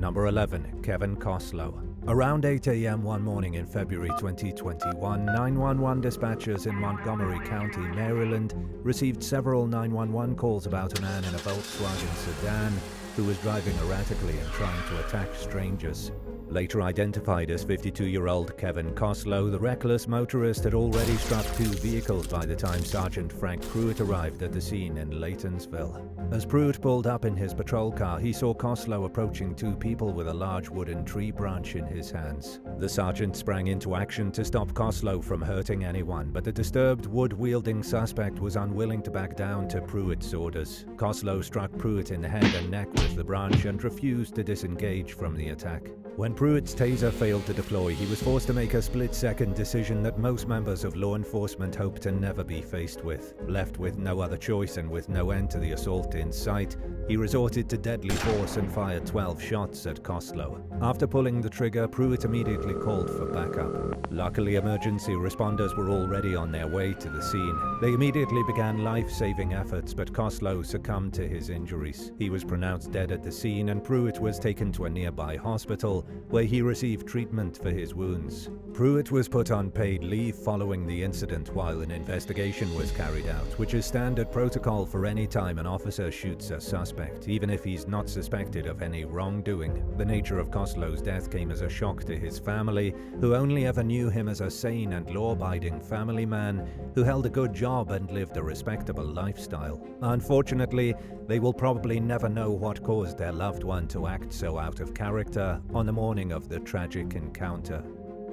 Number 11. Kevin Koslow. Around 8 a.m. one morning in February 2021, 911 dispatchers in Montgomery County, Maryland, received several 911 calls about a man in a Volkswagen sedan who was driving erratically and trying to attack strangers. Later identified as 52-year-old Kevin Koslow, the reckless motorist had already struck two vehicles by the time Sergeant Frank Pruitt arrived at the scene in Laytonsville. As Pruitt pulled up in his patrol car, he saw Koslow approaching two people with a large wooden tree branch in his hands. The sergeant sprang into action to stop Koslow from hurting anyone, but the disturbed wood-wielding suspect was unwilling to back down to Pruitt's orders. Koslow struck Pruitt in the head and neck with the branch and refused to disengage from the attack. When Pruitt's taser failed to deploy, he was forced to make a split-second decision that most members of law enforcement hope to never be faced with. Left with no other choice and with no end to the assault in sight, he resorted to deadly force and fired 12 shots at Koslow. After pulling the trigger, Pruitt immediately called for backup. Luckily, emergency responders were already on their way to the scene. They immediately began life-saving efforts, but Koslow succumbed to his injuries. He was pronounced dead at the scene, and Pruitt was taken to a nearby hospital, where he received treatment for his wounds. Pruitt was put on paid leave following the incident while an investigation was carried out, which is standard protocol for any time an officer shoots a suspect, even if he's not suspected of any wrongdoing. The nature of Koslow's death came as a shock to his family, who only ever knew him as a sane and law-abiding family man who held a good job and lived a respectable lifestyle. Unfortunately, they will probably never know what caused their loved one to act so out of character on the morning of the tragic encounter.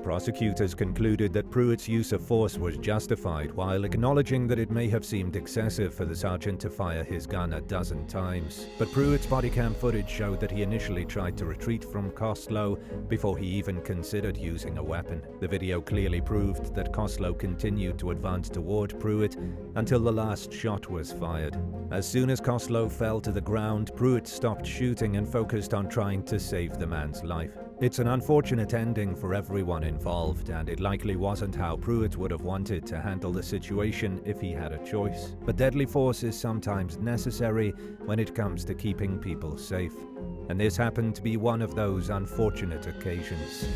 Prosecutors concluded that Pruitt's use of force was justified, while acknowledging that it may have seemed excessive for the sergeant to fire his gun a dozen times. But Pruitt's body cam footage showed that he initially tried to retreat from Koslow before he even considered using a weapon. The video clearly proved that Koslow continued to advance toward Pruitt until the last shot was fired. As soon as Koslow fell to the ground, Pruitt stopped shooting and focused on trying to save the man's life. It's an unfortunate ending for everyone involved, and it likely wasn't how Pruitt would have wanted to handle the situation if he had a choice. But deadly force is sometimes necessary when it comes to keeping people safe, and this happened to be one of those unfortunate occasions.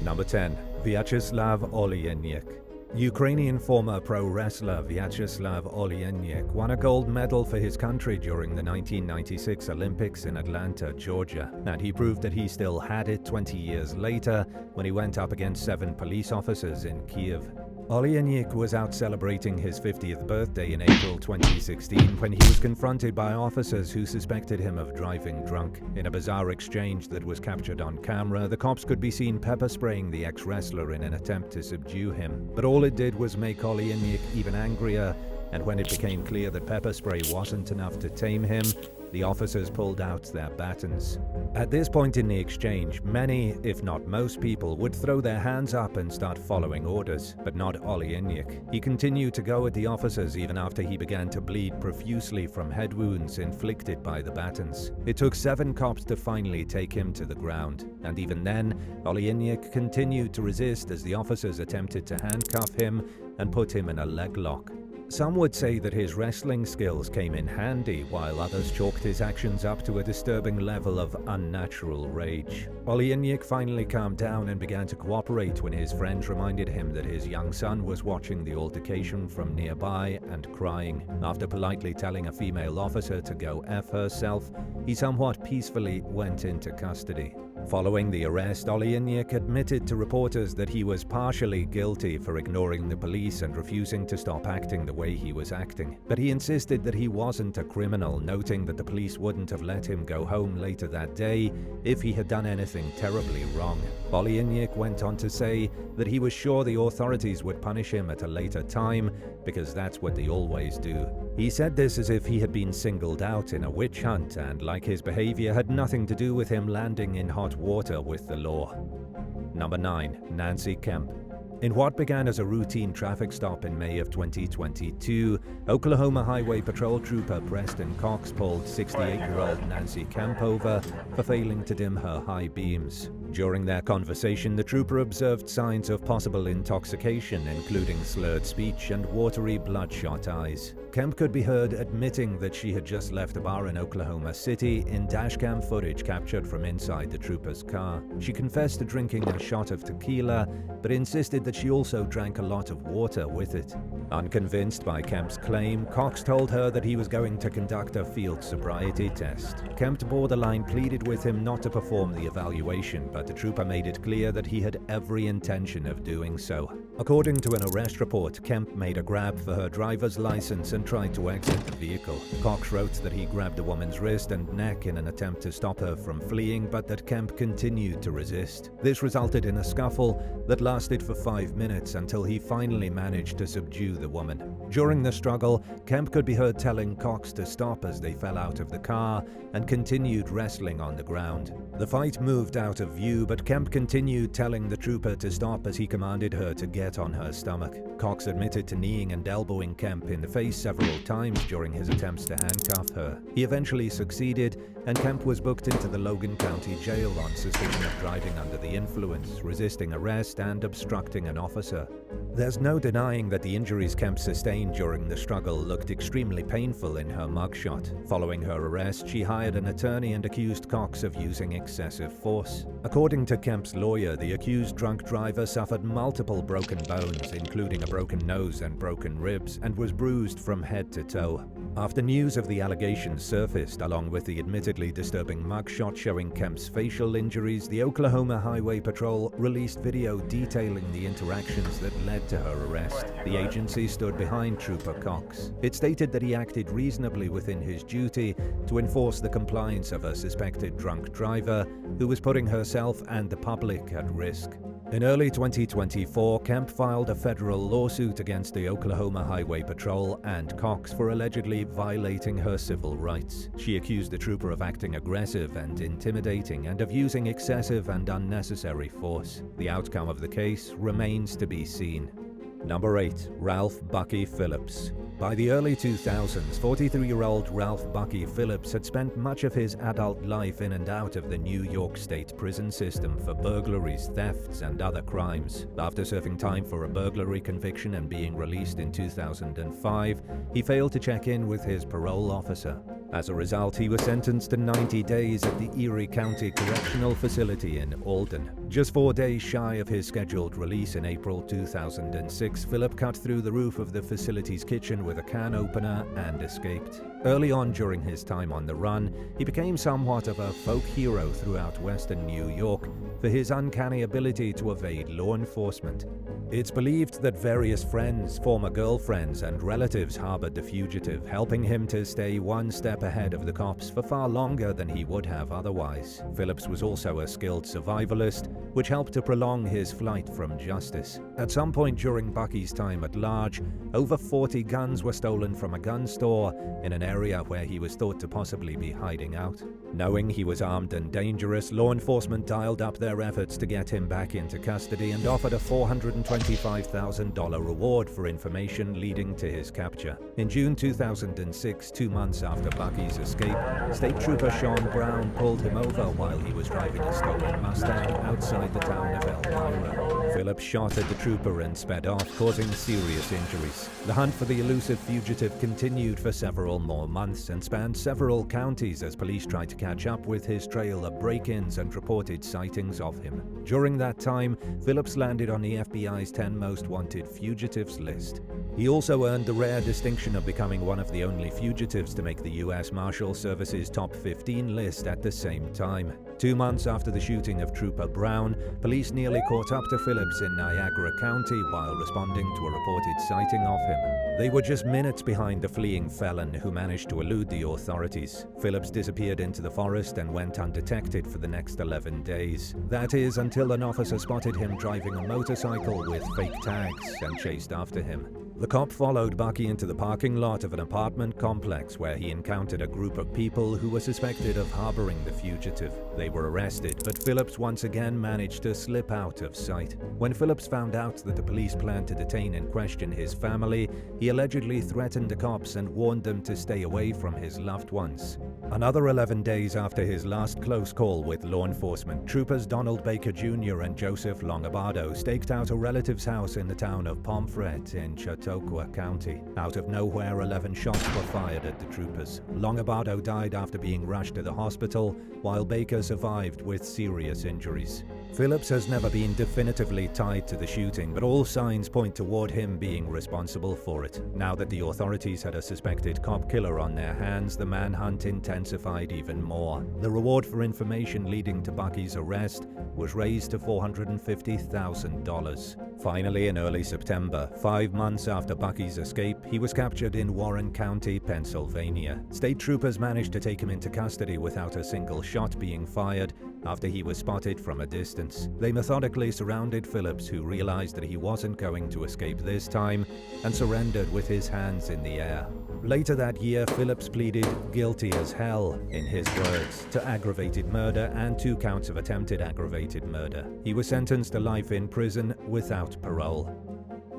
Number 10. Vyacheslav Oleynyk. Ukrainian former pro wrestler Vyacheslav Oleynyk won a gold medal for his country during the 1996 Olympics in Atlanta, Georgia, and he proved that he still had it 20 years later when he went up against 7 police officers in Kiev. Oleynyk was out celebrating his 50th birthday in April 2016 when he was confronted by officers who suspected him of driving drunk. In a bizarre exchange that was captured on camera, the cops could be seen pepper spraying the ex-wrestler in an attempt to subdue him. But all it did was make Oleynyk even angrier, and when it became clear that pepper spray wasn't enough to tame him, the officers pulled out their batons. At this point in the exchange, many, if not most people, would throw their hands up and start following orders, but not Oleynyk. He continued to go at the officers even after he began to bleed profusely from head wounds inflicted by the batons. It took 7 cops to finally take him to the ground, and even then, Oleynyk continued to resist as the officers attempted to handcuff him and put him in a leg lock. Some would say that his wrestling skills came in handy, while others chalked his actions up to a disturbing level of unnatural rage. Oleynyk finally calmed down and began to cooperate when his friends reminded him that his young son was watching the altercation from nearby and crying. After politely telling a female officer to go F herself, he somewhat peacefully went into custody. Following the arrest, Oleynyk admitted to reporters that he was partially guilty for ignoring the police and refusing to stop acting the way he was acting. But he insisted that he wasn't a criminal, noting that the police wouldn't have let him go home later that day if he had done anything terribly wrong. Oleynyk went on to say that he was sure the authorities would punish him at a later time because that's what they always do. He said this as if he had been singled out in a witch hunt and like his behavior had nothing to do with him landing in hot water with the law. Number 9. Nancy Kemp. In what began as a routine traffic stop in May of 2022, Oklahoma Highway Patrol Trooper Preston Cox pulled 68-year-old Nancy Kemp over for failing to dim her high beams. During their conversation, the trooper observed signs of possible intoxication, including slurred speech and watery, bloodshot eyes. Kemp could be heard admitting that she had just left a bar in Oklahoma City in dashcam footage captured from inside the trooper's car. She confessed to drinking a shot of tequila, but insisted that she also drank a lot of water with it. Unconvinced by Kemp's claim, Cox told her that he was going to conduct a field sobriety test. Kemp borderline pleaded with him not to perform the evaluation, but the trooper made it clear that he had every intention of doing so. According to an arrest report, Kemp made a grab for her driver's license and tried to exit the vehicle. Cox wrote that he grabbed the woman's wrist and neck in an attempt to stop her from fleeing, but that Kemp continued to resist. This resulted in a scuffle that lasted for 5 minutes until he finally managed to subdue the woman. During the struggle, Kemp could be heard telling Cox to stop as they fell out of the car and continued wrestling on the ground. The fight moved out of view, but Kemp continued telling the trooper to stop as he commanded her to get on her stomach. Cox admitted to kneeing and elbowing Kemp in the face several times during his attempts to handcuff her. He eventually succeeded, and Kemp was booked into the Logan County Jail on suspicion of driving under the influence, resisting arrest, and obstructing an officer. There's no denying that the injuries Kemp sustained during the struggle looked extremely painful in her mugshot. Following her arrest, she hired an attorney and accused Cox of using excessive force. According to Kemp's lawyer, the accused drunk driver suffered multiple broken bones, including a broken nose and broken ribs, and was bruised from head to toe. After news of the allegations surfaced, along with the admittedly disturbing mugshot showing Kemp's facial injuries, the Oklahoma Highway Patrol released video detailing the interactions that led to her arrest. The agency stood behind Trooper Cox. It stated that he acted reasonably within his duty to enforce the compliance of a suspected drunk driver who was putting herself and the public at risk. In early 2024, Kemp filed a federal lawsuit against the Oklahoma Highway Patrol and Cox for allegedly violating her civil rights. She accused the trooper of acting aggressive and intimidating and of using excessive and unnecessary force. The outcome of the case remains to be seen. Number 8. Ralph Bucky Phillips. By the early 2000s, 43-year-old Ralph Bucky Phillips had spent much of his adult life in and out of the New York State prison system for burglaries, thefts, and other crimes. After serving time for a burglary conviction and being released in 2005, he failed to check in with his parole officer. As a result, he was sentenced to 90 days at the Erie County Correctional Facility in Alden. Just 4 days shy of his scheduled release in April 2006, Philip cut through the roof of the facility's kitchen with a can opener and escaped. Early on during his time on the run, he became somewhat of a folk hero throughout western New York for his uncanny ability to evade law enforcement. It's believed that various friends, former girlfriends, and relatives harbored the fugitive, helping him to stay one step ahead of the cops for far longer than he would have otherwise. Phillips was also a skilled survivalist, which helped to prolong his flight from justice. At some point during Bucky's time at large, over 40 guns were stolen from a gun store in an area where he was thought to possibly be hiding out. Knowing he was armed and dangerous, law enforcement dialed up their efforts to get him back into custody and offered a $425,000 reward for information leading to his capture. In June 2006, 2 months after Bucky's escape, State Trooper Sean Brown pulled him over while he was driving a stolen Mustang outside the town of Elmira. Phillips shot at the trooper and sped off, causing serious injuries. The hunt for the elusive fugitive continued for several more months and spanned several counties as police tried to catch up with his trail of break-ins and reported sightings of him. During that time, Phillips landed on the FBI's 10 most wanted fugitives list. He also earned the rare distinction of becoming one of the only fugitives to make the U.S. Marshal Service's top 15 list at the same time. 2 months after the shooting of Trooper Brown, police nearly caught up to Phillips in Niagara County while responding to a reported sighting of him. They were just minutes behind the fleeing felon who managed to elude the authorities. Phillips disappeared into the forest and went undetected for the next 11 days. That is, until an officer spotted him driving a motorcycle with fake tags and chased after him. The cop followed Bucky into the parking lot of an apartment complex where he encountered a group of people who were suspected of harboring the fugitive. They were arrested, but Phillips once again managed to slip out of sight. When Phillips found out that the police planned to detain and question his family, he allegedly threatened the cops and warned them to stay away from his loved ones. Another 11 days after his last close call with law enforcement, troopers Donald Baker Jr. and Joseph Longobardo staked out a relative's house in the town of Pomfret in Chautauqua County. Out of nowhere, 11 shots were fired at the troopers. Longobardo died after being rushed to the hospital, while Baker survived with serious injuries. Phillips has never been definitively tied to the shooting, but all signs point toward him being responsible for it. Now that the authorities had a suspected cop killer on their hands, the manhunt intensified even more. The reward for information leading to Bucky's arrest was raised to $450,000. Finally, in early September, 5 months after Bucky's escape, he was captured in Warren County, Pennsylvania. State troopers managed to take him into custody without a single shot being fired after he was spotted from a distance. They methodically surrounded Phillips, who realized that he wasn't going to escape this time, and surrendered with his hands in the air. Later that year, Phillips pleaded guilty as hell, in his words, to aggravated murder and 2 counts of attempted aggravated murder. He was sentenced to life in prison without parole.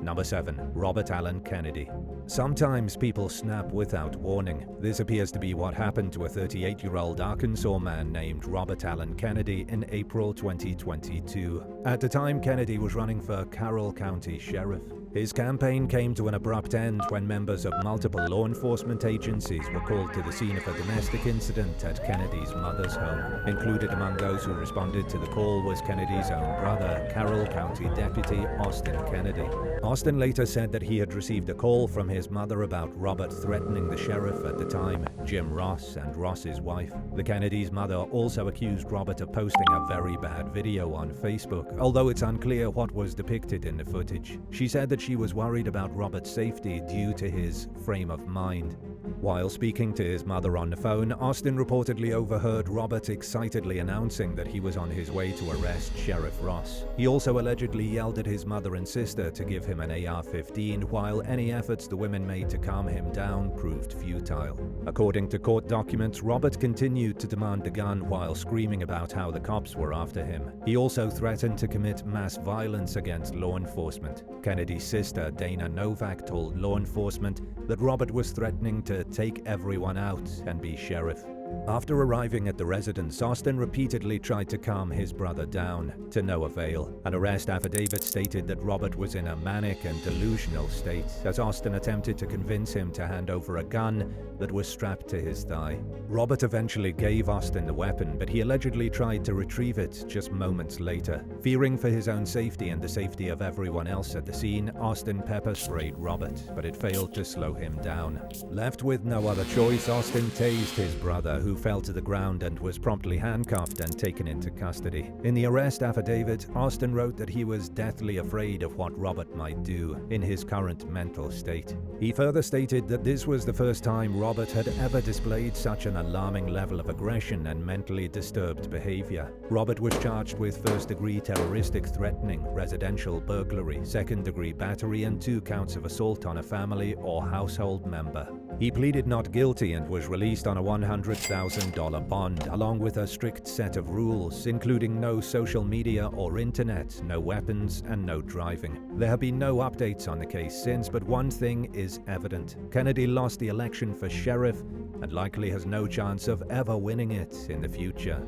Number 7. Robert Allen Kennedy. Sometimes people snap without warning. This appears to be what happened to a 38-year-old Arkansas man named Robert Allen Kennedy in April 2022. At the time, Kennedy was running for Carroll County Sheriff. His campaign came to an abrupt end when members of multiple law enforcement agencies were called to the scene of a domestic incident at Kennedy's mother's home. Included among those who responded to the call was Kennedy's own brother, Carroll County Deputy Austin Kennedy. Austin later said that he had received a call from his mother about Robert threatening the sheriff at the time, Jim Ross, and Ross's wife. The Kennedys' mother also accused Robert of posting a very bad video on Facebook, although it's unclear what was depicted in the footage. She said that she was worried about Robert's safety due to his frame of mind. While speaking to his mother on the phone, Austin reportedly overheard Robert excitedly announcing that he was on his way to arrest Sheriff Ross. He also allegedly yelled at his mother and sister to give him an AR-15, while any efforts the women made to calm him down proved futile. According to court documents, Robert continued to demand the gun while screaming about how the cops were after him. He also threatened to commit mass violence against law enforcement. Kennedy's sister, Dana Novak, told law enforcement that Robert was threatening to take everyone out and be sheriff. After arriving at the residence, Austin repeatedly tried to calm his brother down, to no avail. An arrest affidavit stated that Robert was in a manic and delusional state, as Austin attempted to convince him to hand over a gun that was strapped to his thigh. Robert eventually gave Austin the weapon, but he allegedly tried to retrieve it just moments later. Fearing for his own safety and the safety of everyone else at the scene, Austin pepper-sprayed Robert, but it failed to slow him down. Left with no other choice, Austin tased his brother, who fell to the ground and was promptly handcuffed and taken into custody. In the arrest affidavit, Austin wrote that he was deathly afraid of what Robert might do in his current mental state. He further stated that this was the first time Robert had ever displayed such an alarming level of aggression and mentally disturbed behavior. Robert was charged with first-degree terroristic threatening, residential burglary, second-degree battery, and 2 counts of assault on a family or household member. He pleaded not guilty and was released on a $100,000 bond, along with a strict set of rules, including no social media or internet, no weapons, and no driving. There have been no updates on the case since, but one thing is evident. Kennedy lost the election for sheriff and likely has no chance of ever winning it in the future.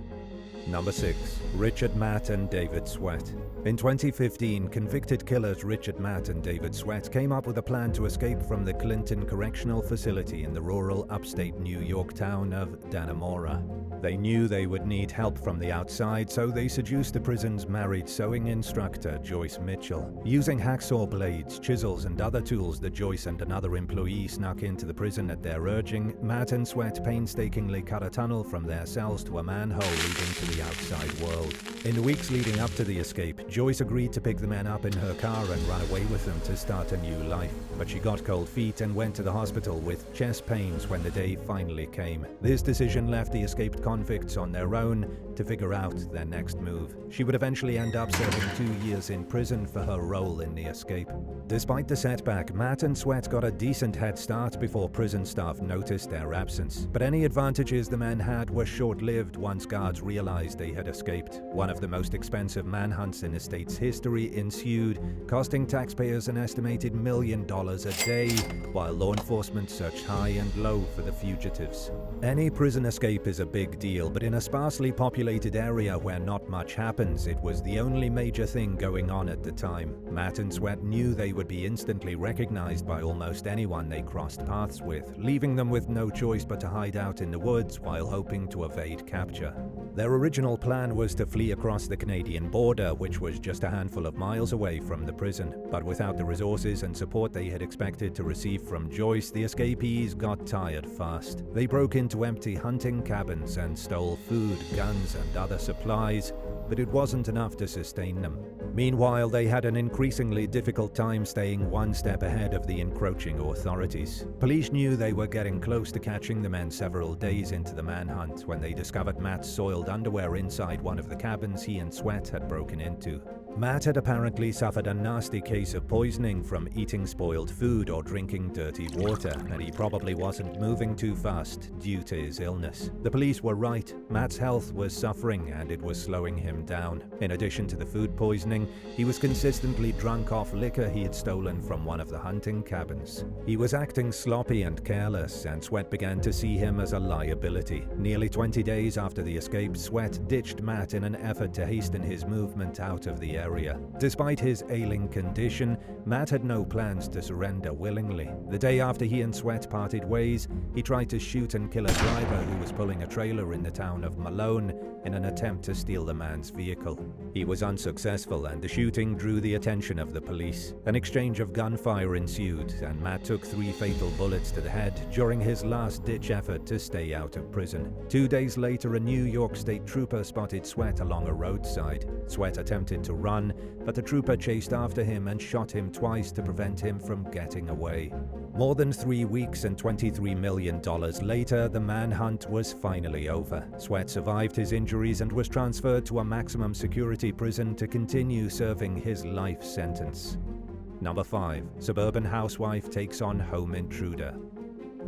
Number 6. Richard Matt and David Sweat. In 2015, convicted killers Richard Matt and David Sweat came up with a plan to escape from the Clinton Correctional Facility in the rural upstate New York town of Dannemora. They knew they would need help from the outside, so they seduced the prison's married sewing instructor, Joyce Mitchell. Using hacksaw blades, chisels, and other tools that Joyce and another employee snuck into the prison at their urging, Matt and Sweat painstakingly cut a tunnel from their cells to a manhole leading to the the outside world. In the weeks leading up to the escape, Joyce agreed to pick the men up in her car and run away with them to start a new life. But she got cold feet and went to the hospital with chest pains when the day finally came. This decision left the escaped convicts on their own to figure out their next move. She would eventually end up serving 2 years in prison for her role in the escape. Despite the setback, Matt and Sweat got a decent head start before prison staff noticed their absence. But any advantages the men had were short-lived once guards realized they had escaped. One of the most expensive manhunts in the state's history ensued, costing taxpayers an estimated $1 million a day, while law enforcement searched high and low for the fugitives. Any prison escape is a big deal, but in a sparsely populated area where not much happens, it was the only major thing going on at the time. Matt and Sweat knew they would be instantly recognized by almost anyone they crossed paths with, leaving them with no choice but to hide out in the woods while hoping to evade capture. Their original plan was to flee across the Canadian border, which was just a handful of miles away from the prison. But without the resources and support they had expected to receive from Joyce, the escapees got tired fast. They broke into empty hunting cabins and stole food, guns, and other supplies, but it wasn't enough to sustain them. Meanwhile, they had an increasingly difficult time staying one step ahead of the encroaching authorities. Police knew they were getting close to catching the men several days into the manhunt when they discovered Matt's soiled underwear inside one of the cabins he and Sweat had broken into. Matt had apparently suffered a nasty case of poisoning from eating spoiled food or drinking dirty water, and he probably wasn't moving too fast due to his illness. The police were right. Matt's health was suffering and it was slowing him down. In addition to the food poisoning, he was consistently drunk off liquor he had stolen from one of the hunting cabins. He was acting sloppy and careless, and Sweat began to see him as a liability. Nearly 20 days after the escape, Sweat ditched Matt in an effort to hasten his movement out of the area. Despite his ailing condition, Matt had no plans to surrender willingly. The day after he and Sweat parted ways, he tried to shoot and kill a driver who was pulling a trailer in the town of Malone in an attempt to steal the man's vehicle. He was unsuccessful, and the shooting drew the attention of the police. An exchange of gunfire ensued, and Matt took 3 fatal bullets to the head during his last-ditch effort to stay out of prison. 2 days later, a New York State trooper spotted Sweat along a roadside. Sweat attempted to run, but the trooper chased after him and shot him twice to prevent him from getting away. More than 3 weeks and $23 million later, the manhunt was finally over. Sweat survived his injuries and was transferred to a maximum security prison to continue serving his life sentence. Number 5. Suburban housewife takes on home intruder.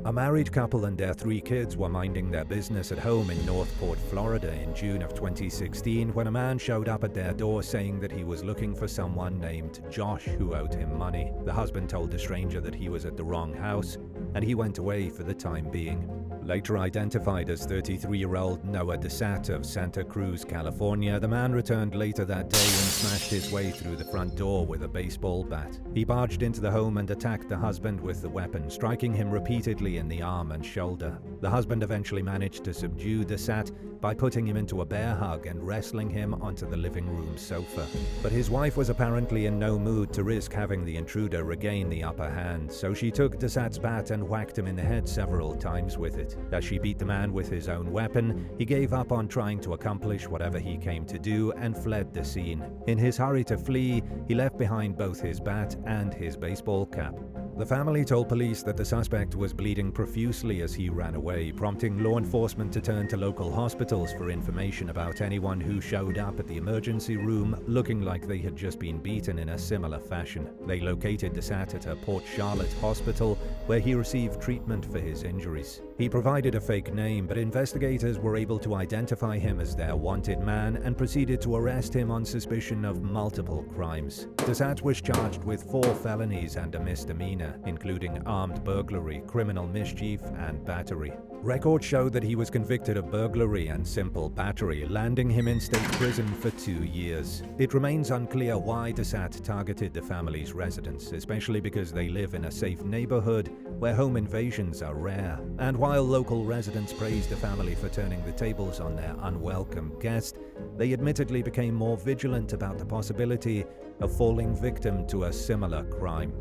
A married couple and their 3 kids were minding their business at home in Northport, Florida in June of 2016 when a man showed up at their door saying that he was looking for someone named Josh who owed him money. The husband told the stranger that he was at the wrong house, and he went away for the time being. Later identified as 33-year-old Noah DeSat of Santa Cruz, California, the man returned later that day and smashed his way through the front door with a baseball bat. He barged into the home and attacked the husband with the weapon, striking him repeatedly in the arm and shoulder. The husband eventually managed to subdue DeSat by putting him into a bear hug and wrestling him onto the living room sofa. But his wife was apparently in no mood to risk having the intruder regain the upper hand, so she took DeSat's bat and whacked him in the head several times with it. As she beat the man with his own weapon, he gave up on trying to accomplish whatever he came to do and fled the scene. In his hurry to flee, he left behind both his bat and his baseball cap. The family told police that the suspect was bleeding profusely as he ran away, prompting law enforcement to turn to local hospitals for information about anyone who showed up at the emergency room looking like they had just been beaten in a similar fashion. They located DeSat at a Port Charlotte hospital where he received treatment for his injuries. He provided a fake name, but investigators were able to identify him as their wanted man and proceeded to arrest him on suspicion of multiple crimes. DeSat was charged with 4 felonies and a misdemeanor, including armed burglary, criminal mischief, and battery. Records show that he was convicted of burglary and simple battery, landing him in state prison for 2 years. It remains unclear why DeSat targeted the family's residence, especially because they live in a safe neighborhood where home invasions are rare. And while local residents praised the family for turning the tables on their unwelcome guest, they admittedly became more vigilant about the possibility of falling victim to a similar crime.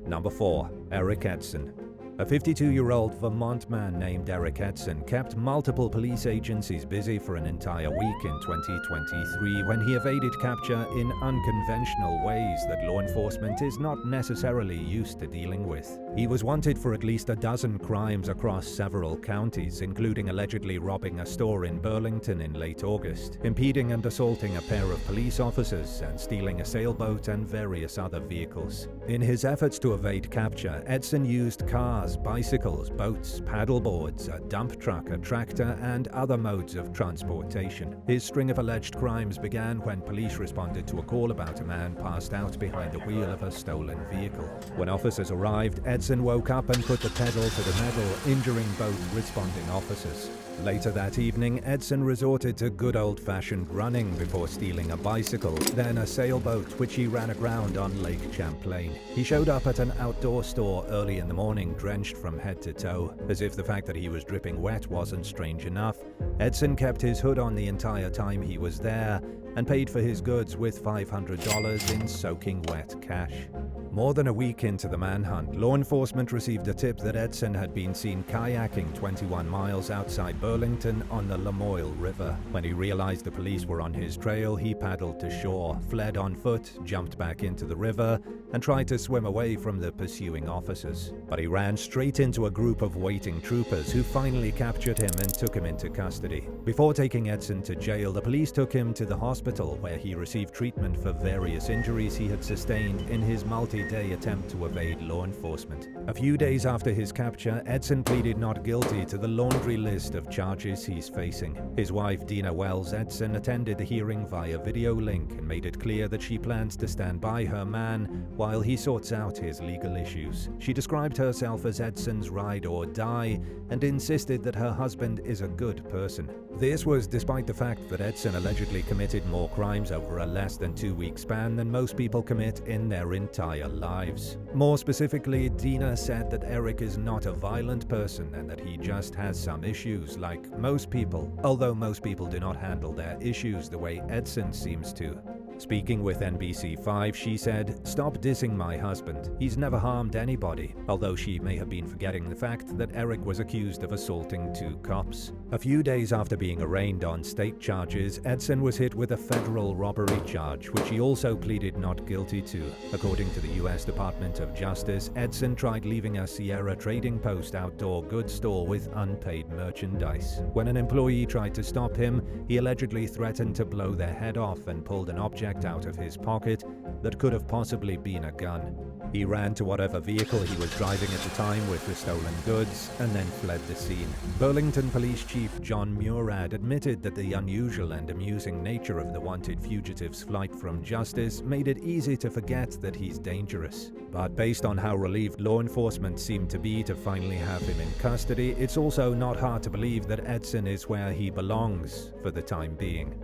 Number 4. Eric Edson. A 52-year-old Vermont man named Eric Edson kept multiple police agencies busy for an entire week in 2023 when he evaded capture in unconventional ways that law enforcement is not necessarily used to dealing with. He was wanted for at least a dozen crimes across several counties, including allegedly robbing a store in Burlington in late August, impeding and assaulting a pair of police officers, and stealing a sailboat and various other vehicles. In his efforts to evade capture, Edson used cars, bicycles, boats, paddleboards, a dump truck, a tractor, and other modes of transportation. His string of alleged crimes began when police responded to a call about a man passed out behind the wheel of a stolen vehicle. When officers arrived, Edson woke up and put the pedal to the metal, injuring both responding officers. Later that evening, Edson resorted to good old-fashioned running before stealing a bicycle, then a sailboat, which he ran aground on Lake Champlain. He showed up at an outdoor store early in the morning, drenched from head to toe. As if the fact that he was dripping wet wasn't strange enough, Edson kept his hood on the entire time he was there and paid for his goods with $500 in soaking wet cash. More than a week into the manhunt, law enforcement received a tip that Edson had been seen kayaking 21 miles outside Burlington on the Lamoille River. When he realized the police were on his trail, he paddled to shore, fled on foot, jumped back into the river, and tried to swim away from the pursuing officers. But he ran straight into a group of waiting troopers who finally captured him and took him into custody. Before taking Edson to jail, the police took him to the hospital where he received treatment for various injuries he had sustained in his multi-day attempt to evade law enforcement. A few days after his capture, Edson pleaded not guilty to the laundry list of charges he's facing. His wife, Dina Wells Edson, attended the hearing via video link and made it clear that she plans to stand by her man while he sorts out his legal issues. She described herself as Edson's ride or die and insisted that her husband is a good person. This was despite the fact that Edson allegedly committed more crimes over a less than 2-week span than most people commit in their entire lives. More specifically, Dina said that Eric is not a violent person and that he just has some issues like most people, although most people do not handle their issues the way Edson seems to. Speaking with NBC5, she said, "Stop dissing my husband. He's never harmed anybody," although she may have been forgetting the fact that Eric was accused of assaulting 2 cops. A few days after being arraigned on state charges, Edson was hit with a federal robbery charge, which he also pleaded not guilty to. According to the U.S. Department of Justice, Edson tried leaving a Sierra Trading Post outdoor goods store with unpaid merchandise. When an employee tried to stop him, he allegedly threatened to blow their head off and pulled an object out of his pocket that could have possibly been a gun. He ran to whatever vehicle he was driving at the time with the stolen goods and then fled the scene. Burlington Police Chief John Murad admitted that the unusual and amusing nature of the wanted fugitive's flight from justice made it easy to forget that he's dangerous. But based on how relieved law enforcement seemed to be to finally have him in custody, it's also not hard to believe that Edson is where he belongs for the time being.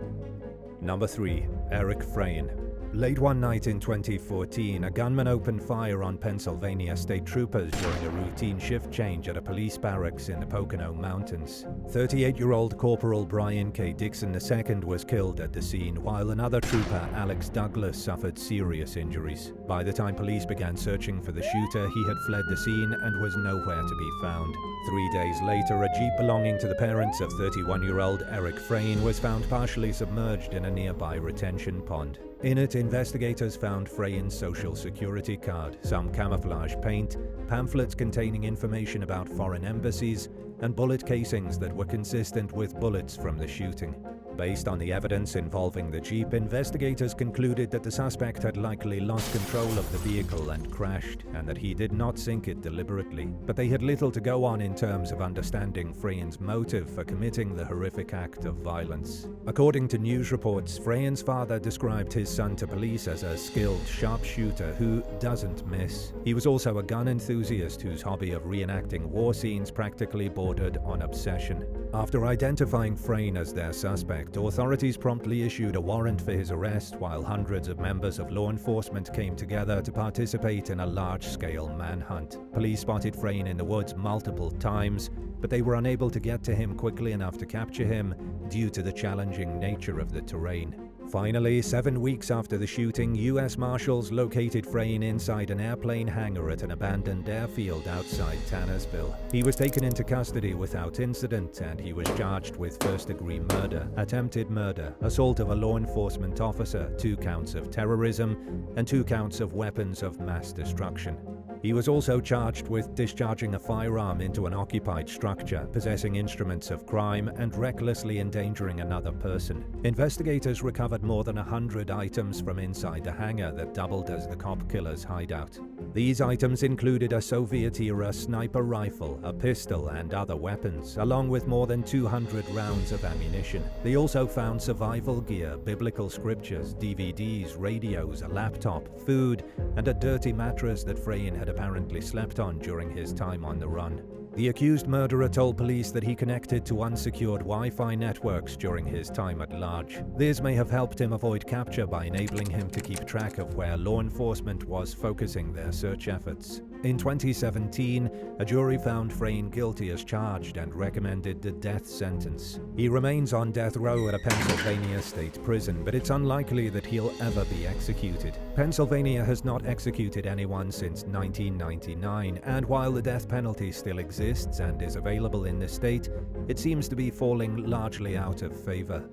Number 3. Eric Frayne. Late one night in 2014, a gunman opened fire on Pennsylvania state troopers during a routine shift change at a police barracks in the Pocono Mountains. 38-year-old Corporal Brian K. Dixon II was killed at the scene, while another trooper, Alex Douglas, suffered serious injuries. By the time police began searching for the shooter, he had fled the scene and was nowhere to be found. 3 days later, a Jeep belonging to the parents of 31-year-old Eric Frayne was found partially submerged in a nearby retention pond. In it, investigators found Frayne's social security card, some camouflage paint, pamphlets containing information about foreign embassies, and bullet casings that were consistent with bullets from the shooting. Based on the evidence involving the Jeep, investigators concluded that the suspect had likely lost control of the vehicle and crashed, and that he did not sink it deliberately. But they had little to go on in terms of understanding Frayne's motive for committing the horrific act of violence. According to news reports, Frayne's father described his son to police as a skilled sharpshooter who doesn't miss. He was also a gun enthusiast whose hobby of reenacting war scenes practically bordered on obsession. After identifying Frayne as their suspect, authorities promptly issued a warrant for his arrest while hundreds of members of law enforcement came together to participate in a large-scale manhunt. Police spotted Frayne in the woods multiple times, but they were unable to get to him quickly enough to capture him due to the challenging nature of the terrain. Finally, 7 weeks after the shooting, U.S. Marshals located Frayne inside an airplane hangar at an abandoned airfield outside Tannersville. He was taken into custody without incident, and he was charged with first-degree murder, attempted murder, assault of a law enforcement officer, 2 counts of terrorism, and 2 counts of weapons of mass destruction. He was also charged with discharging a firearm into an occupied structure, possessing instruments of crime, and recklessly endangering another person. Investigators recovered more than 100 items from inside the hangar that doubled as the cop killer's hideout. These items included a Soviet-era sniper rifle, a pistol, and other weapons, along with more than 200 rounds of ammunition. They also found survival gear, biblical scriptures, DVDs, radios, a laptop, food, and a dirty mattress that Frayne had apparently slept on during his time on the run. The accused murderer told police that he connected to unsecured Wi-Fi networks during his time at large. This may have helped him avoid capture by enabling him to keep track of where law enforcement was focusing their search efforts. In 2017, a jury found Frayne guilty as charged and recommended the death sentence. He remains on death row at a Pennsylvania state prison, but it's unlikely that he'll ever be executed. Pennsylvania has not executed anyone since 1999, and while the death penalty still exists and is available in the state, it seems to be falling largely out of favor.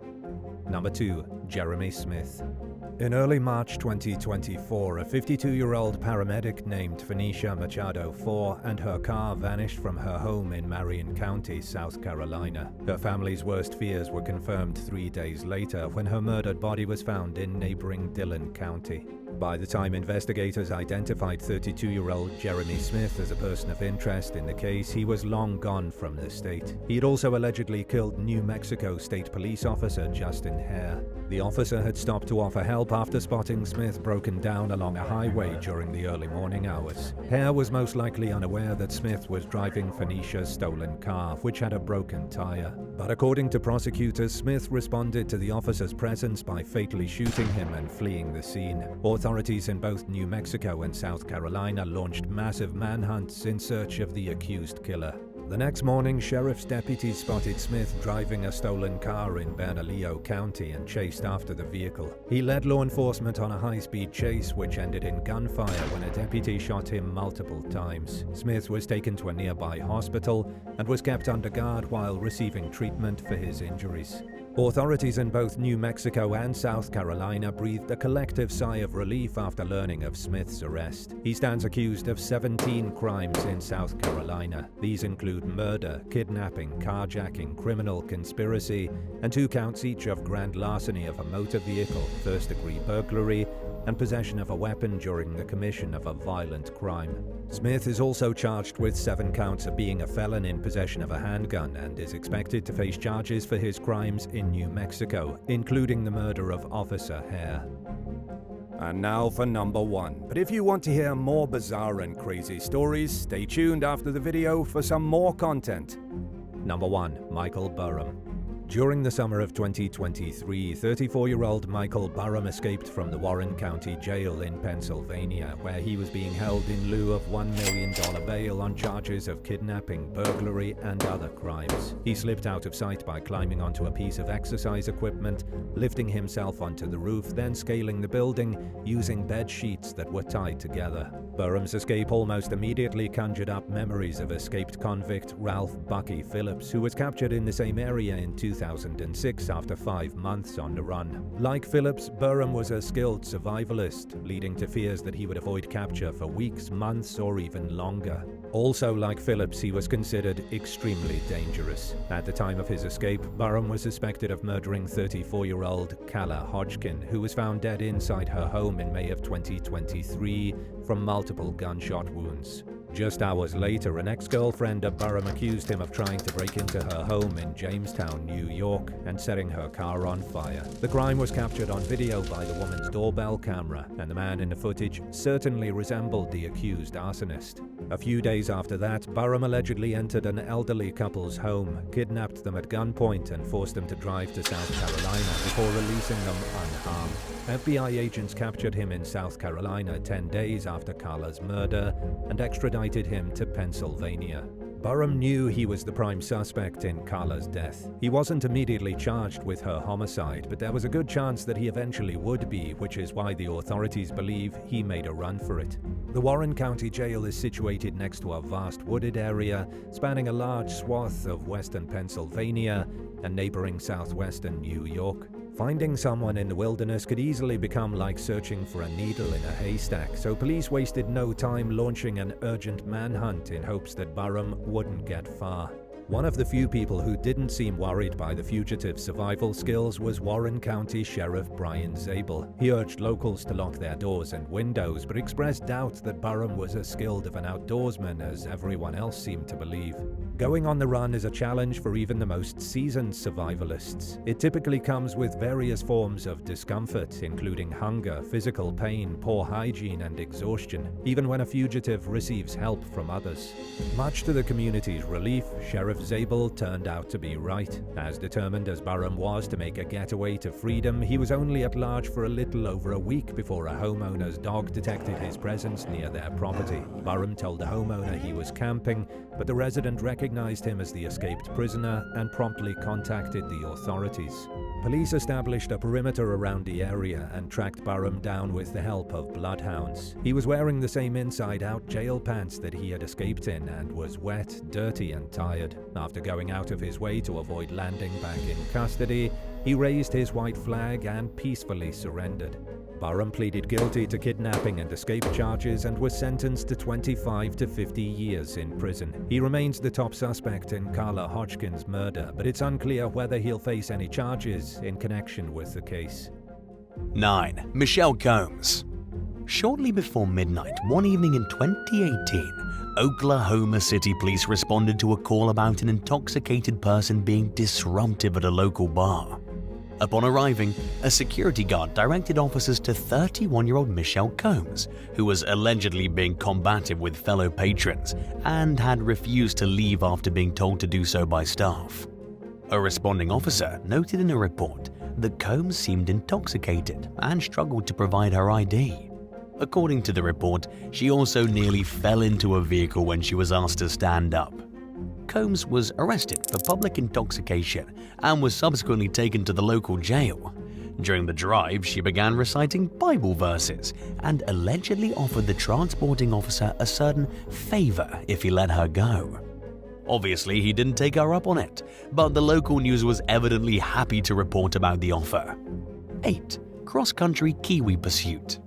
Number 2. Jeremy Smith. In early March 2024, a 52-year-old paramedic named Phoenicia Machado IV and her car vanished from her home in Marion County, South Carolina. Her family's worst fears were confirmed 3 days later when her murdered body was found in neighboring Dillon County. By the time investigators identified 32-year-old Jeremy Smith as a person of interest in the case, he was long gone from the state. He had also allegedly killed New Mexico State Police officer Justin Hare. The officer had stopped to offer help after spotting Smith broken down along a highway during the early morning hours. Hare was most likely unaware that Smith was driving Phoenicia's stolen car, which had a broken tire. But according to prosecutors, Smith responded to the officer's presence by fatally shooting him and fleeing the scene. Authorities in both New Mexico and South Carolina launched massive manhunts in search of the accused killer. The next morning, sheriff's deputies spotted Smith driving a stolen car in Bernalillo County and chased after the vehicle. He led law enforcement on a high-speed chase, which ended in gunfire when a deputy shot him multiple times. Smith was taken to a nearby hospital and was kept under guard while receiving treatment for his injuries. Authorities in both New Mexico and South Carolina breathed a collective sigh of relief after learning of Smith's arrest. He stands accused of 17 crimes in South Carolina. These include murder, kidnapping, carjacking, criminal conspiracy, and 2 counts each of grand larceny of a motor vehicle, first-degree burglary, and possession of a weapon during the commission of a violent crime. Smith is also charged with 7 counts of being a felon in possession of a handgun and is expected to face charges for his crimes in New Mexico, including the murder of Officer Hare. And now for number 1. But if you want to hear more bizarre and crazy stories, stay tuned after the video for some more content. Number 1. Michael Burham. During the summer of 2023, 34-year-old Michael Burham escaped from the Warren County Jail in Pennsylvania, where he was being held in lieu of $1 million bail on charges of kidnapping, burglary, and other crimes. He slipped out of sight by climbing onto a piece of exercise equipment, lifting himself onto the roof, then scaling the building using bed sheets that were tied together. Burham's escape almost immediately conjured up memories of escaped convict Ralph Bucky Phillips, who was captured in the same area in 2006 after 5 months on the run. Like Phillips, Burham was a skilled survivalist, leading to fears that he would avoid capture for weeks, months, or even longer. Also, like Phillips, he was considered extremely dangerous. At the time of his escape, Burham was suspected of murdering 34-year-old Calla Hodgkin, who was found dead inside her home in May of 2023 from multiple gunshot wounds. Just hours later, an ex-girlfriend of Burham accused him of trying to break into her home in Jamestown, New York, and setting her car on fire. The crime was captured on video by the woman's doorbell camera, and the man in the footage certainly resembled the accused arsonist. A few days after that, Burham allegedly entered an elderly couple's home, kidnapped them at gunpoint, and forced them to drive to South Carolina before releasing them unharmed. FBI agents captured him in South Carolina 10 days after Calla's murder and extradited him to Pennsylvania. Burham knew he was the prime suspect in Carla's death. He wasn't immediately charged with her homicide, but there was a good chance that he eventually would be, which is why the authorities believe he made a run for it. The Warren County Jail is situated next to a vast wooded area, spanning a large swath of western Pennsylvania and neighboring southwestern New York. Finding someone in the wilderness could easily become like searching for a needle in a haystack, so police wasted no time launching an urgent manhunt in hopes that Burham wouldn't get far. One of the few people who didn't seem worried by the fugitive's survival skills was Warren County Sheriff Brian Zabel. He urged locals to lock their doors and windows, but expressed doubt that Burham was as skilled of an outdoorsman as everyone else seemed to believe. Going on the run is a challenge for even the most seasoned survivalists. It typically comes with various forms of discomfort, including hunger, physical pain, poor hygiene, and exhaustion, even when a fugitive receives help from others. Much to the community's relief, Sheriff Zabel turned out to be right. As determined as Burham was to make a getaway to freedom, he was only at large for a little over a week before a homeowner's dog detected his presence near their property. Burham told the homeowner he was camping, but the resident recognized him as the escaped prisoner and promptly contacted the authorities. Police established a perimeter around the area and tracked Burham down with the help of bloodhounds. He was wearing the same inside-out jail pants that he had escaped in and was wet, dirty, and tired. After going out of his way to avoid landing back in custody, he raised his white flag and peacefully surrendered. Burham pleaded guilty to kidnapping and escape charges and was sentenced to 25 to 50 years in prison. He remains the top suspect in Carla Hodgkin's murder, but it's unclear whether he'll face any charges in connection with the case. 9. Michelle Combs. Shortly before midnight one evening in 2018, Oklahoma City police responded to a call about an intoxicated person being disruptive at a local bar. Upon arriving, a security guard directed officers to 31-year-old Michelle Combs, who was allegedly being combative with fellow patrons and had refused to leave after being told to do so by staff. A responding officer noted in a report that Combs seemed intoxicated and struggled to provide her ID. According to the report, she also nearly fell into a vehicle when she was asked to stand up. Combs was arrested for public intoxication and was subsequently taken to the local jail. During the drive, she began reciting Bible verses and allegedly offered the transporting officer a certain favor if he let her go. Obviously, he didn't take her up on it, but the local news was evidently happy to report about the offer. 8. Cross-country Kiwi pursuit.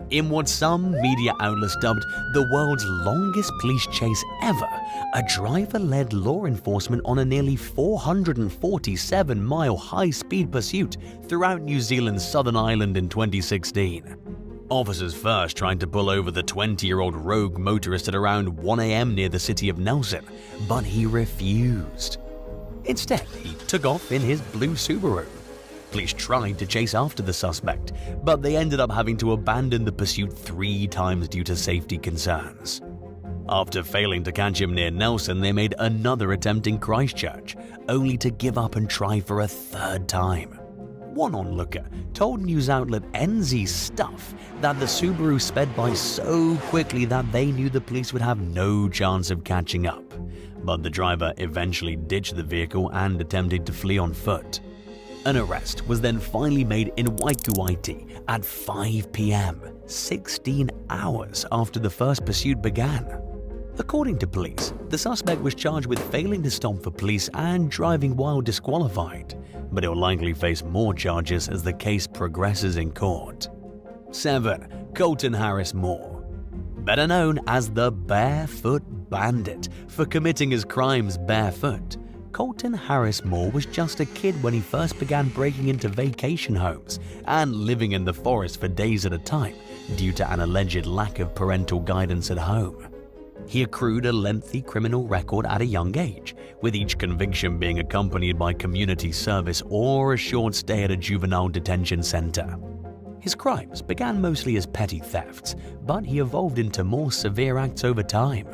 In what some media outlets dubbed the world's longest police chase ever, a driver led law enforcement on a nearly 447-mile high-speed pursuit throughout New Zealand's southern island in 2016. Officers first tried to pull over the 20-year-old rogue motorist at around 1 a.m. near the city of Nelson, but he refused. Instead, he took off in his blue Subaru. Police tried to chase after the suspect, but they ended up having to abandon the pursuit 3 times due to safety concerns. After failing to catch him near Nelson, they made another attempt in Christchurch, only to give up and try for a 3rd time. One onlooker told news outlet NZ Stuff that the Subaru sped by so quickly that they knew the police would have no chance of catching up, but the driver eventually ditched the vehicle and attempted to flee on foot. An arrest was then finally made in Waikuaiti at 5 p.m., 16 hours after the first pursuit began. According to police, the suspect was charged with failing to stop for police and driving while disqualified, but he'll likely face more charges as the case progresses in court. 7. Colton Harris Moore. Better known as the Barefoot Bandit for committing his crimes barefoot, Colton Harris Moore was just a kid when he first began breaking into vacation homes and living in the forest for days at a time due to an alleged lack of parental guidance at home. He accrued a lengthy criminal record at a young age, with each conviction being accompanied by community service or a short stay at a juvenile detention center. His crimes began mostly as petty thefts, but he evolved into more severe acts over time.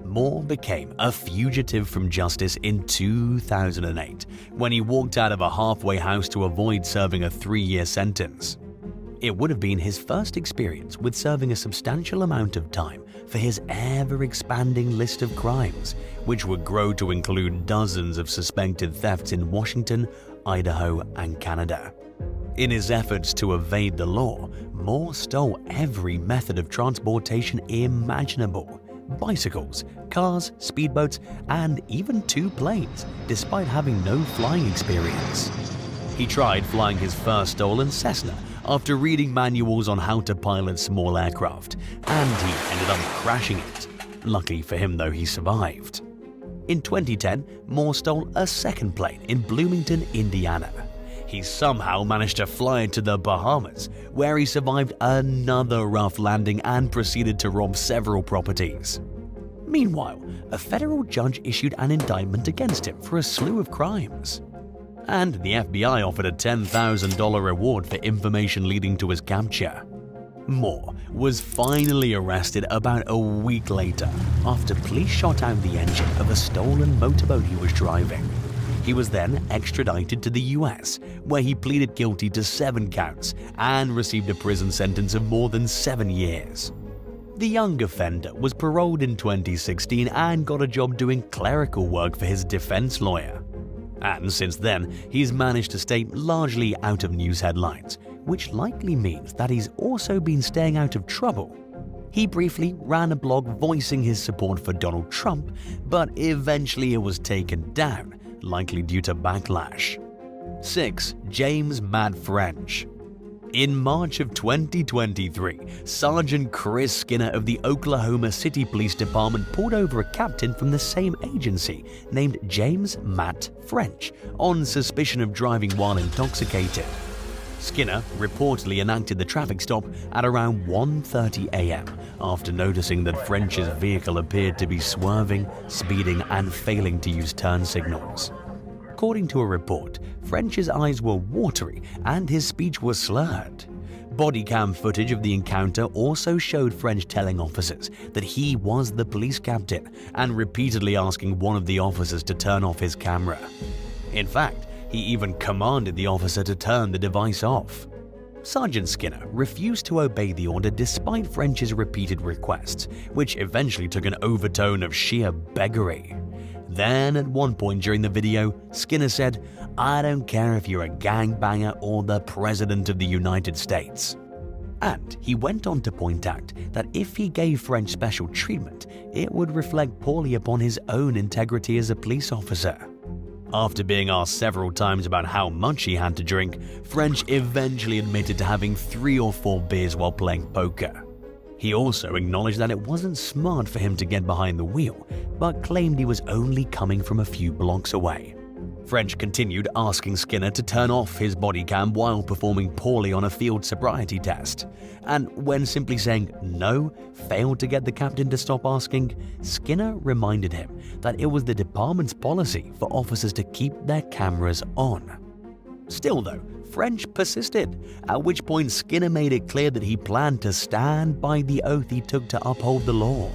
Moore became a fugitive from justice in 2008 when he walked out of a halfway house to avoid serving a 3-year sentence. It would have been his first experience with serving a substantial amount of time for his ever-expanding list of crimes, which would grow to include dozens of suspected thefts in Washington, Idaho, and Canada. In his efforts to evade the law, Moore stole every method of transportation imaginable: bicycles, cars, speedboats, and even 2 planes, despite having no flying experience. He tried flying his first stolen Cessna after reading manuals on how to pilot small aircraft, and he ended up crashing it. Lucky for him though, he survived. In 2010, Moore stole a second plane in Bloomington, Indiana. He somehow managed to fly it to the Bahamas, where he survived another rough landing and proceeded to rob several properties. Meanwhile, a federal judge issued an indictment against him for a slew of crimes. And the FBI offered a $10,000 reward for information leading to his capture. Moore was finally arrested about a week later after police shot out the engine of a stolen motorboat he was driving. He was then extradited to the US, where he pleaded guilty to 7 counts and received a prison sentence of more than 7 years. The young offender was paroled in 2016 and got a job doing clerical work for his defense lawyer. And since then, he's managed to stay largely out of news headlines, which likely means that he's also been staying out of trouble. He briefly ran a blog voicing his support for Donald Trump, but eventually it was taken down, likely due to backlash. 6. James Matt French. In March of 2023, Sergeant Chris Skinner of the Oklahoma City Police Department pulled over a captain from the same agency named James Matt French on suspicion of driving while intoxicated. Skinner reportedly enacted the traffic stop at around 1:30 a.m. after noticing that French's vehicle appeared to be swerving, speeding, and failing to use turn signals. According to a report, French's eyes were watery and his speech was slurred. Body cam footage of the encounter also showed French telling officers that he was the police captain and repeatedly asking one of the officers to turn off his camera. In fact, he even commanded the officer to turn the device off. Sergeant Skinner refused to obey the order despite French's repeated requests, which eventually took an overtone of sheer beggary. Then, at one point during the video, Skinner said, "I don't care if you're a gangbanger or the President of the United States." And he went on to point out that if he gave French special treatment, it would reflect poorly upon his own integrity as a police officer. After being asked several times about how much he had to drink, French eventually admitted to having 3 or 4 beers while playing poker. He also acknowledged that it wasn't smart for him to get behind the wheel, but claimed he was only coming from a few blocks away. French continued asking Skinner to turn off his body cam while performing poorly on a field sobriety test. And when simply saying no failed to get the captain to stop asking, Skinner reminded him that it was the department's policy for officers to keep their cameras on. Still though, French persisted, at which point Skinner made it clear that he planned to stand by the oath he took to uphold the law.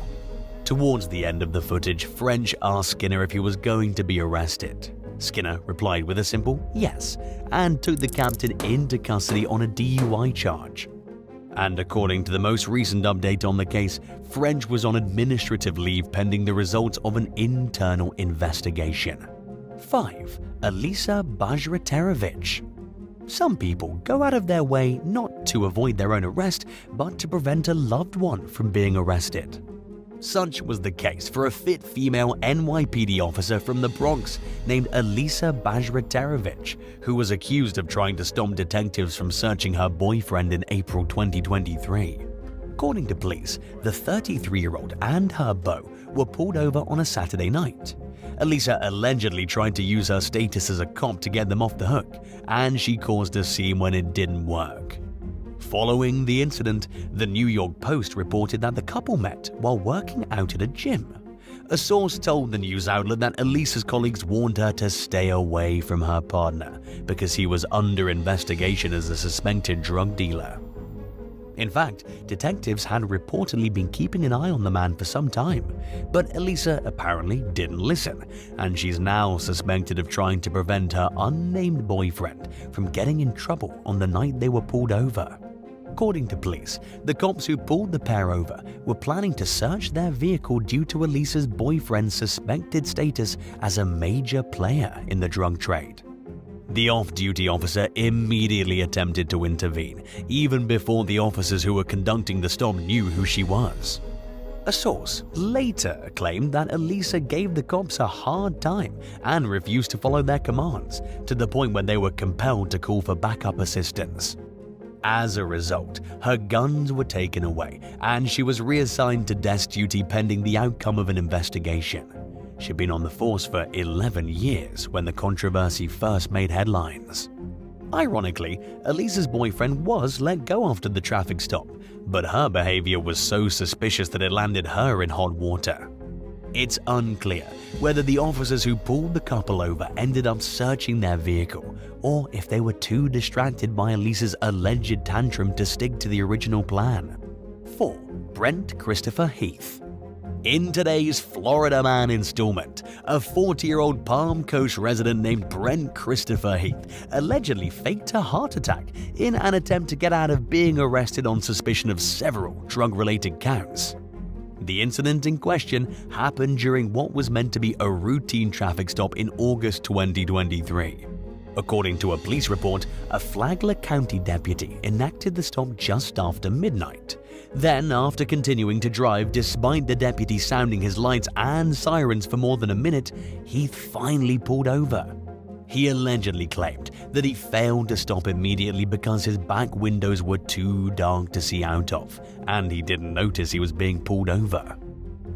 Towards the end of the footage, French asked Skinner if he was going to be arrested. Skinner replied with a simple yes, and took the captain into custody on a DUI charge. And according to the most recent update on the case, French was on administrative leave pending the results of an internal investigation. 5. Elisa Bajraterovich. Some people go out of their way not to avoid their own arrest, but to prevent a loved one from being arrested. Such was the case for a fit female NYPD officer from the Bronx named Elisa Bajraterovich, who was accused of trying to stop detectives from searching her boyfriend in April 2023. According to police, the 33-year-old and her beau were pulled over on a Saturday night. Elisa allegedly tried to use her status as a cop to get them off the hook, and she caused a scene when it didn't work. Following the incident, the New York Post reported that the couple met while working out at a gym. A source told the news outlet that Elisa's colleagues warned her to stay away from her partner because he was under investigation as a suspected drug dealer. In fact, detectives had reportedly been keeping an eye on the man for some time, but Elisa apparently didn't listen, and she's now suspected of trying to prevent her unnamed boyfriend from getting in trouble on the night they were pulled over. According to police, the cops who pulled the pair over were planning to search their vehicle due to Elisa's boyfriend's suspected status as a major player in the drug trade. The off-duty officer immediately attempted to intervene, even before the officers who were conducting the stop knew who she was. A source later claimed that Elisa gave the cops a hard time and refused to follow their commands, to the point where they were compelled to call for backup assistance. As a result, her guns were taken away and she was reassigned to desk duty pending the outcome of an investigation. She'd been on the force for 11 years when the controversy first made headlines. Ironically, Elisa's boyfriend was let go after the traffic stop, but her behavior was so suspicious that it landed her in hot water. It's unclear whether the officers who pulled the couple over ended up searching their vehicle, or if they were too distracted by Elisa's alleged tantrum to stick to the original plan. 4. Brent Christopher Heath. In today's Florida Man installment, a 40-year-old Palm Coast resident named Brent Christopher Heath allegedly faked a heart attack in an attempt to get out of being arrested on suspicion of several drug-related counts. The incident in question happened during what was meant to be a routine traffic stop in August 2023. According to a police report, a Flagler County deputy enacted the stop just after midnight. Then, after continuing to drive despite the deputy sounding his lights and sirens for more than a minute, Heath finally pulled over. He allegedly claimed that he failed to stop immediately because his back windows were too dark to see out of, and he didn't notice he was being pulled over.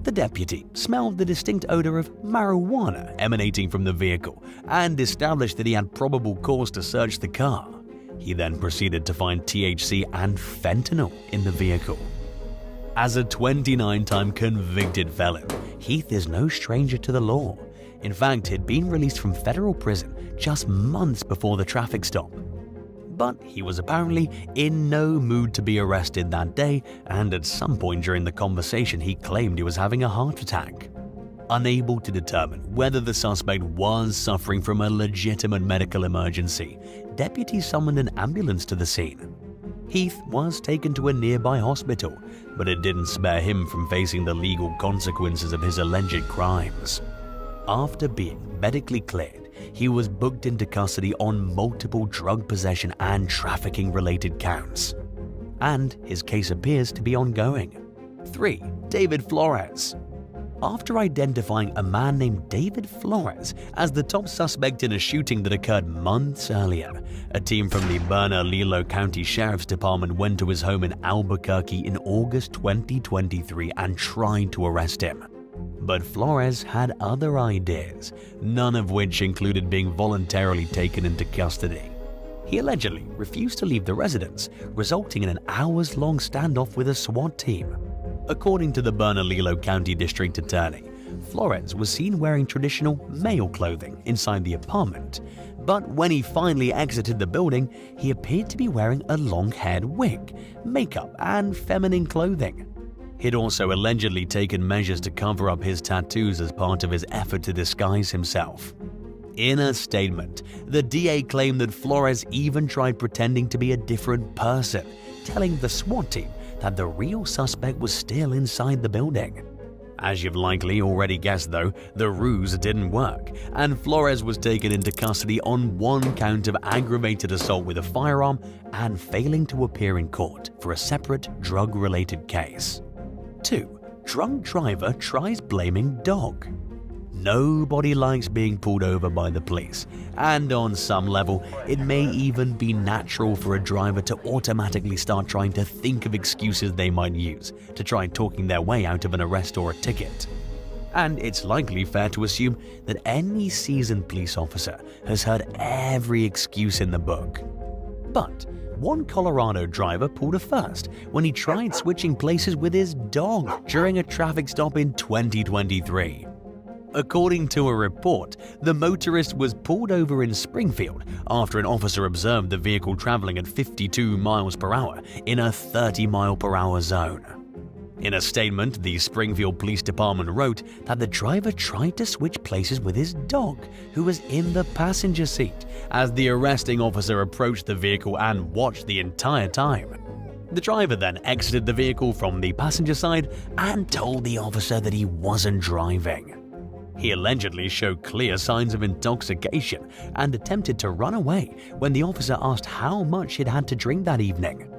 The deputy smelled the distinct odor of marijuana emanating from the vehicle and established that he had probable cause to search the car. He then proceeded to find THC and fentanyl in the vehicle. As a 29-time convicted felon, Heath is no stranger to the law. In fact, he'd been released from federal prison just months before the traffic stop. But he was apparently in no mood to be arrested that day, and at some point during the conversation he claimed he was having a heart attack. Unable to determine whether the suspect was suffering from a legitimate medical emergency, deputies summoned an ambulance to the scene. Heath was taken to a nearby hospital, but it didn't spare him from facing the legal consequences of his alleged crimes. After being medically cleared, he was booked into custody on multiple drug possession and trafficking-related counts. And his case appears to be ongoing. 3. David Flores. After identifying a man named David Flores as the top suspect in a shooting that occurred months earlier, a team from the Bernalillo County Sheriff's Department went to his home in Albuquerque in August 2023 and tried to arrest him. But Flores had other ideas, none of which included being voluntarily taken into custody. He allegedly refused to leave the residence, resulting in an hours-long standoff with a SWAT team. According to the Bernalillo County District Attorney, Flores was seen wearing traditional male clothing inside the apartment, but when he finally exited the building, he appeared to be wearing a long-haired wig, makeup, and feminine clothing. He'd also allegedly taken measures to cover up his tattoos as part of his effort to disguise himself. In a statement, the DA claimed that Flores even tried pretending to be a different person, telling the SWAT team that the real suspect was still inside the building. As you've likely already guessed though, the ruse didn't work, and Flores was taken into custody on one count of aggravated assault with a firearm and failing to appear in court for a separate drug-related case. 2. Drunk driver tries blaming dog. Nobody likes being pulled over by the police, and on some level, it may even be natural for a driver to automatically start trying to think of excuses they might use to try talking their way out of an arrest or a ticket. And it's likely fair to assume that any seasoned police officer has heard every excuse in the book. But one Colorado driver pulled a first when he tried switching places with his dog during a traffic stop in 2023. According to a report, the motorist was pulled over in Springfield after an officer observed the vehicle traveling at 52 miles per hour in a 30-mile-per-hour zone. In a statement, the Springfield Police Department wrote that the driver tried to switch places with his dog, who was in the passenger seat, as the arresting officer approached the vehicle and watched the entire time. The driver then exited the vehicle from the passenger side and told the officer that he wasn't driving. He allegedly showed clear signs of intoxication and attempted to run away when the officer asked how much he'd had to drink that evening.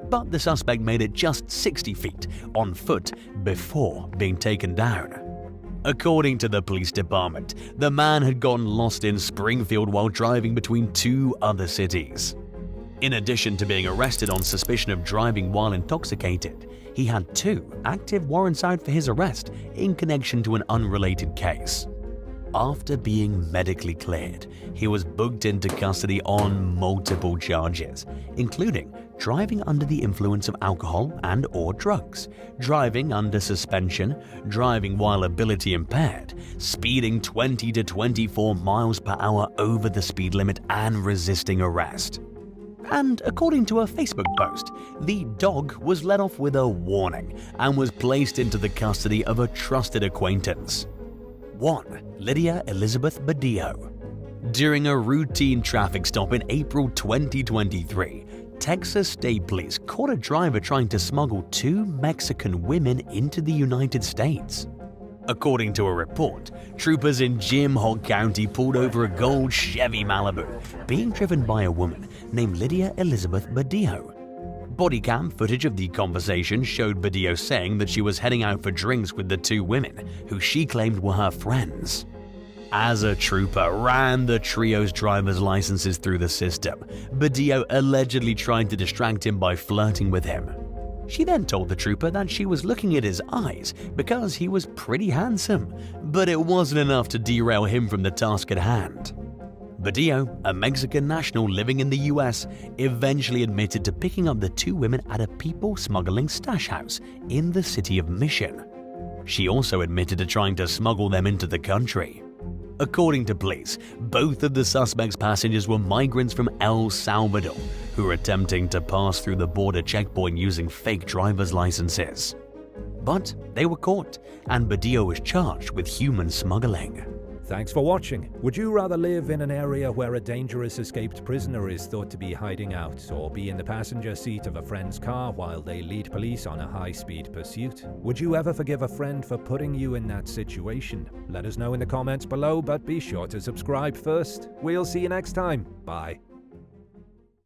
But the suspect made it just 60 feet on foot before being taken down. According to the police department, the man had gotten lost in Springfield while driving between two other cities. In addition to being arrested on suspicion of driving while intoxicated, he had 2 active warrants out for his arrest in connection to an unrelated case. After being medically cleared, he was booked into custody on multiple charges, including driving under the influence of alcohol and/or drugs, driving under suspension, driving while ability impaired, speeding 20 to 24 miles per hour over the speed limit, and resisting arrest. And according to a Facebook post, the dog was let off with a warning and was placed into the custody of a trusted acquaintance. 1. Lydia Elizabeth Badillo. During a routine traffic stop in April 2023, Texas State Police caught a driver trying to smuggle 2 Mexican women into the United States. According to a report, troopers in Jim Hogg County pulled over a gold Chevy Malibu being driven by a woman named Lydia Elizabeth Badillo. Bodycam footage of the conversation showed Badillo saying that she was heading out for drinks with the 2 women, who she claimed were her friends. As a trooper ran the trio's driver's licenses through the system, Badillo allegedly tried to distract him by flirting with him. She then told the trooper that she was looking at his eyes because he was pretty handsome, but it wasn't enough to derail him from the task at hand. Badillo, a Mexican national living in the US, eventually admitted to picking up the 2 women at a people smuggling stash house in the city of Mission. She also admitted to trying to smuggle them into the country. According to police, both of the suspects' passengers were migrants from El Salvador who were attempting to pass through the border checkpoint using fake driver's licenses. But they were caught, and Badillo was charged with human smuggling. Thanks for watching. Would you rather live in an area where a dangerous escaped prisoner is thought to be hiding out, or be in the passenger seat of a friend's car while they lead police on a high-speed pursuit? Would you ever forgive a friend for putting you in that situation? Let us know in the comments below, but be sure to subscribe first. We'll see you next time. Bye.